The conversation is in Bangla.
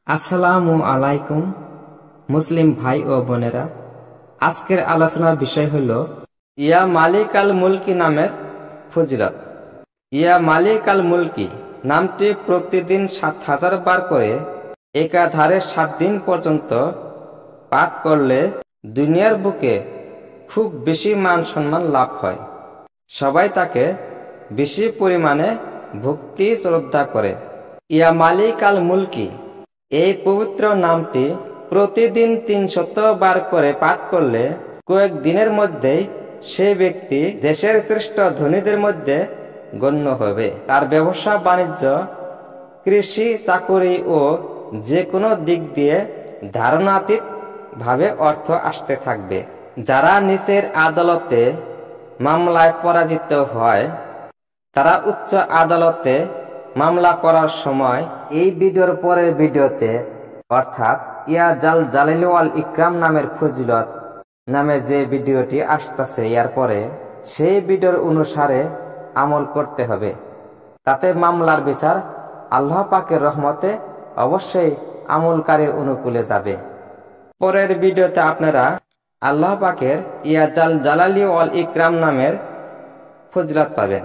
আসসালামু আলাইকুম মুসলিম ভাই ও বোনেরা, আজকের আলোচনার বিষয় হল ইয়া মালিক আল মুলকি নামের ফজিলত। ইয়া মালিক আল মুলকি নামটি প্রতিদিন ৭,০০০ বার করে একাধারে ৭ দিন পর্যন্ত পাঠ করলে দুনিয়ার বুকে খুব বেশি মান সম্মান লাভ হয়। সবাই তাকে বেশি পরিমাণে ভক্তি শ্রদ্ধা করে। ইয়া মালিক আল মুলকি এই পবিত্র নামটি প্রতিদিন ৩০০ বার করে পাঠ করলে কয়েক দিনের মধ্যেই সেই ব্যক্তি দেশের শ্রেষ্ঠ ধনীদের মধ্যে গণ্য হবে। তার ব্যবসা বাণিজ্য, কৃষি, চাকুরি ও যে কোনো দিক দিয়ে ধারণাতীত ভাবে অর্থ আসতে থাকবে। যারা নিচের আদালতে মামলায় পরাজিত হয় তারা উচ্চ আদালতে মামলা করার সময় এই ভিডিওর পরের ভিডিওতে অর্থাৎ ইয়া জাল জালালি ওয়াল ইকরাম নামের ফজিলত নামে যে ভিডিওটি আসতেছে এর পরে সেই ভিডিওর অনুসারে আমল করতে হবে। তাতে মামলার বিচার আল্লাহ পাকের রহমতে অবশ্যই আমলকারীর অনুকূলে যাবে। পরের ভিডিওতে আপনারা আল্লাহ পাকের ইয়া জাল জালালি ওয়াল ইকরাম নামের ফজিলত পাবেন।